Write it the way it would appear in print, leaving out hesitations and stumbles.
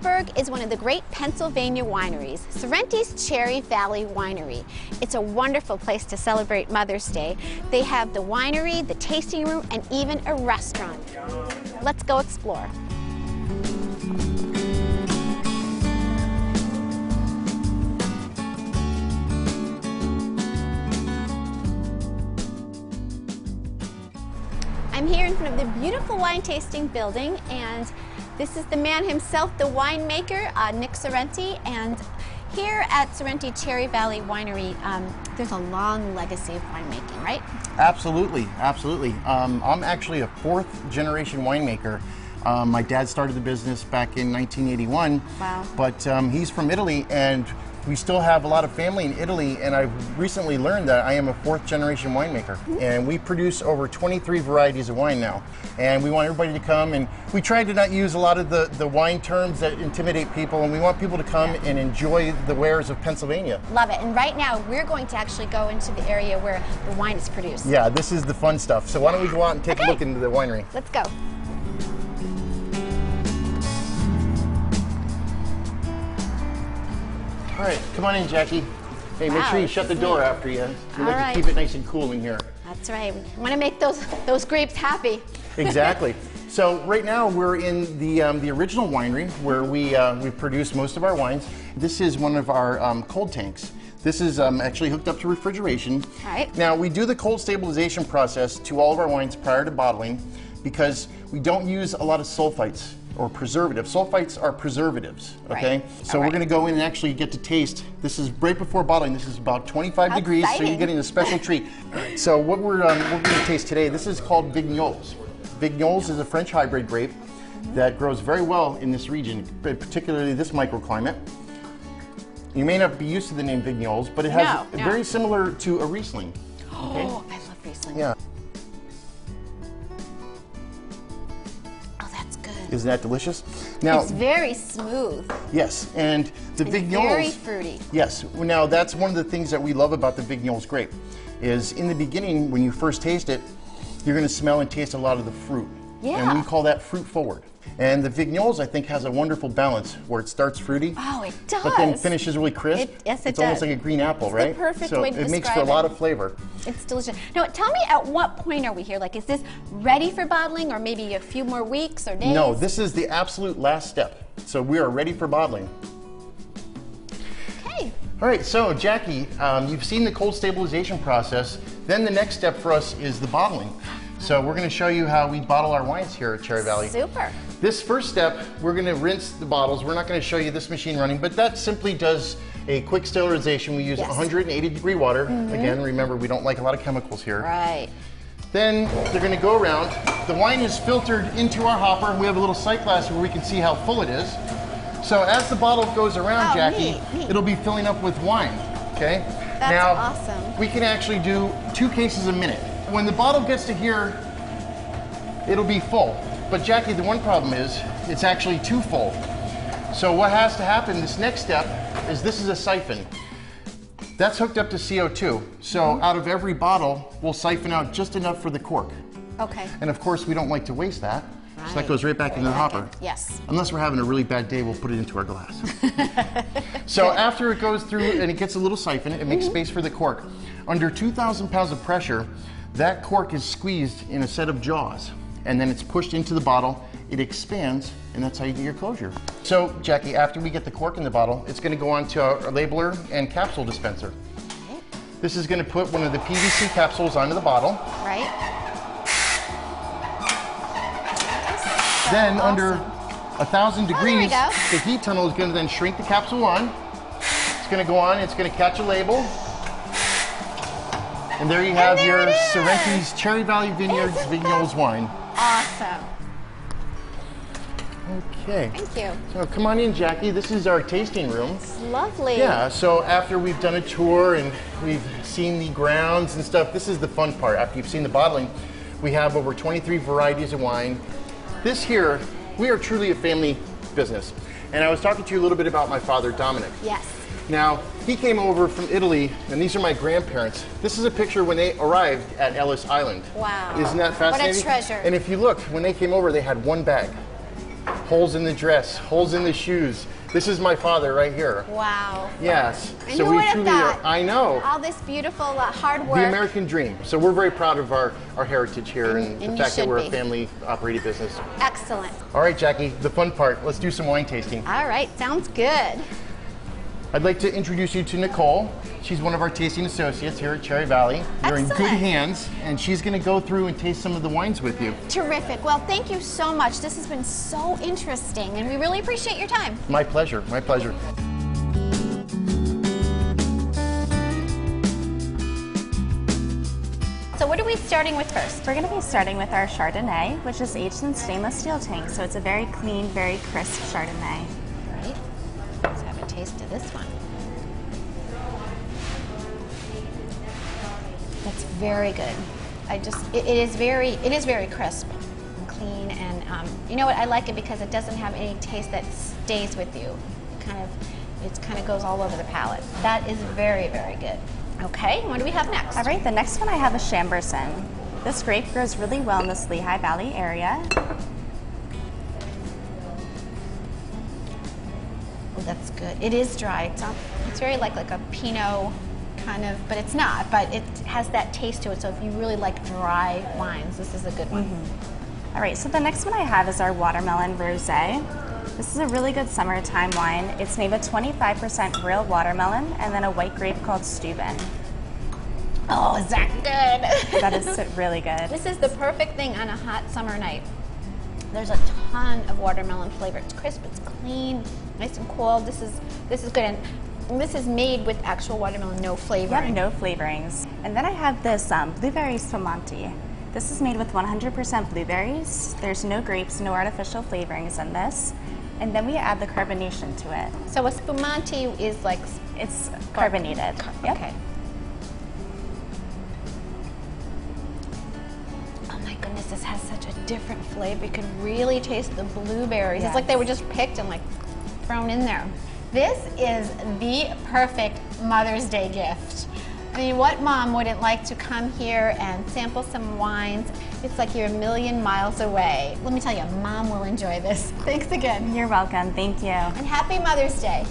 Pittsburgh is one of the great Pennsylvania wineries, Sorrenti's Cherry Valley Winery. It's a wonderful place to celebrate Mother's Day. They have the winery, the tasting room, and even a restaurant. Let's go explore. I'm here in front of the beautiful wine tasting building, and this is the man himself, the winemaker, Nick Sorrenti. And here at Sorrenti Cherry Valley Winery, there's a long legacy of winemaking, right? Absolutely, absolutely. I'm actually a fourth generation winemaker. My dad started the business back in 1981. Wow. But he's from Italy, and we still have a lot of family in Italy, and I've recently learned that I am a fourth generation winemaker. And we produce over 23 varieties of wine now. And we want everybody to come, and we try to not use a lot of the wine terms that intimidate people, and we want people to come and enjoy the wares of Pennsylvania. Love it. And right now we're going to actually go into the area where the wine is produced. Yeah, this is the fun stuff. So why don't we go out and take a look into the winery? Let's go. All right, come on in, Jackie. Hey, make sure you shut the door after you. We like to keep it nice and cool in here. That's right. We want to make those grapes happy. Exactly. So right now we're in the original winery where we produce most of our wines. This is one of our cold tanks. This is actually hooked up to refrigeration. All right. Now we do the cold stabilization process to all of our wines prior to bottling because we don't use a lot of sulfites or preservatives. Sulfites are preservatives, okay? Right. So we're gonna go in and actually get to taste. This is right before bottling. This is about 25 degrees, so you're getting a special treat. So what we're gonna taste today, this is called Vignoles. Vignoles is a French hybrid grape that grows very well in this region, particularly this microclimate. You may not be used to the name Vignoles, but it has very similar to a Riesling. Okay? Oh, I love Riesling. Yeah. Isn't that delicious? Now, it's very smooth. Yes, and the Vignoles. Very fruity. Yes. Now that's one of the things that we love about the Vignoles grape, is in the beginning when you first taste it, you're going to smell and taste a lot of the fruit. Yeah. And we call that fruit forward. And the Vignoles, I think, has a wonderful balance where it starts fruity. Oh, it does. But then finishes really crisp. Yes, it does. It's almost like a green apple, it's right? The perfect so way to it makes describe for a lot of flavor. It's delicious. Now, tell me, at what point are we here? Like, is this ready for bottling, or maybe a few more weeks or days? No, this is the absolute last step. So we are ready for bottling. Okay. All right, so Jackie, you've seen the cold stabilization process. Then the next step for us is the bottling. So we're going to show you how we bottle our wines here at Cherry Valley. Super. This first step, we're going to rinse the bottles. We're not going to show you this machine running, but that simply does a quick sterilization. We use 180-degree water. Again, remember, we don't like a lot of chemicals here. Right. Then they're going to go around. The wine is filtered into our hopper. We have a little sight glass where we can see how full it is. So as the bottle goes around, Jackie, it'll be filling up with wine. Okay? That's awesome. We can actually do 2 cases a minute. When the bottle gets to here, it'll be full. But Jackie, the one problem is it's actually too full. So what has to happen, this next step, is this is a siphon. That's hooked up to CO2. So out of every bottle, we'll siphon out just enough for the cork. Okay. And of course, we don't like to waste that. Right. So that goes right back in the hopper. Yes. Unless we're having a really bad day, we'll put it into our glass. So after it goes through and it gets a little siphon, it makes space for the cork. Under 2,000 pounds of pressure, that cork is squeezed in a set of jaws, and then it's pushed into the bottle, it expands, and that's how you get your closure. So, Jackie, after we get the cork in the bottle, it's going to go on to our labeler and capsule dispenser. Okay. This is going to put one of the PVC capsules onto the bottle. Right. Then under 1,000 degrees, the heat tunnel is going to then shrink the capsule on. It's going to go on, it's going to catch a label. And there you have your Sorrenti's Cherry Valley Vineyards Vignoles wine. Awesome. Okay. Thank you. So come on in, Jackie. This is our tasting room. It's lovely. Yeah, so after we've done a tour and we've seen the grounds and stuff, this is the fun part. After you've seen the bottling, we have over 23 varieties of wine. This here, we are truly a family business. And I was talking to you a little bit about my father, Dominic. Yes. Now, he came over from Italy, and these are my grandparents. This is a picture when they arrived at Ellis Island. Wow. Isn't that fascinating? What a treasure. And if you look, when they came over, they had one bag holes in the dress, holes in the shoes. This is my father right here. Wow. Yes. And who would have thought? I know. All this beautiful hard work. The American dream. So we're very proud of our heritage here and the fact that we're a be. family operated business. Excellent. All right, Jackie, the fun part. Let's do some wine tasting. All right, sounds good. I'd like to introduce you to Nicole. She's one of our tasting associates here at Cherry Valley. You're in good hands, and she's going to go through and taste some of the wines with you. Terrific. Well, thank you so much. This has been so interesting, and we really appreciate your time. My pleasure. My pleasure. So what are we starting with first? We're going to be starting with our Chardonnay, which is aged in stainless steel tanks, so it's a very clean, very crisp Chardonnay. Right. Let's have a taste of this one. That's very good. It is very crisp and clean, and you know what? I like it because it doesn't have any taste that stays with you. It kind of goes all over the palate. That is very, very good. Okay, what do we have next? All right, the next one I have is Chambourcin. This grape grows really well in this Lehigh Valley area. Oh, that's good. It is dry. It's very like a Pinot kind of, but it's not. But it has that taste to it. So if you really like dry wines, this is a good one. All right, so the next one I have is our Watermelon Rosé. This is a really good summertime wine. It's made with 25% real watermelon and then a white grape called Steuben. Oh, is that good? That is really good. This is the perfect thing on a hot summer night. There's a ton of watermelon flavor. It's crisp, it's clean, nice and cool. This is good. And this is made with actual watermelon, no flavoring. Yep, no flavorings. And then I have this Blueberry Spumante. This is made with 100% blueberries. There's no grapes, no artificial flavorings in this. And then we add the carbonation to it. So a spumante is like... It's carbonated. Yep. Okay. Oh my goodness, this has such a different flavor. You can really taste the blueberries. Yes. It's like they were just picked and like thrown in there. This is the perfect Mother's Day gift. I mean, what mom wouldn't like to come here and sample some wines? It's like you're a million miles away. Let me tell you, mom will enjoy this. Thanks again. You're welcome. Thank you. And happy Mother's Day.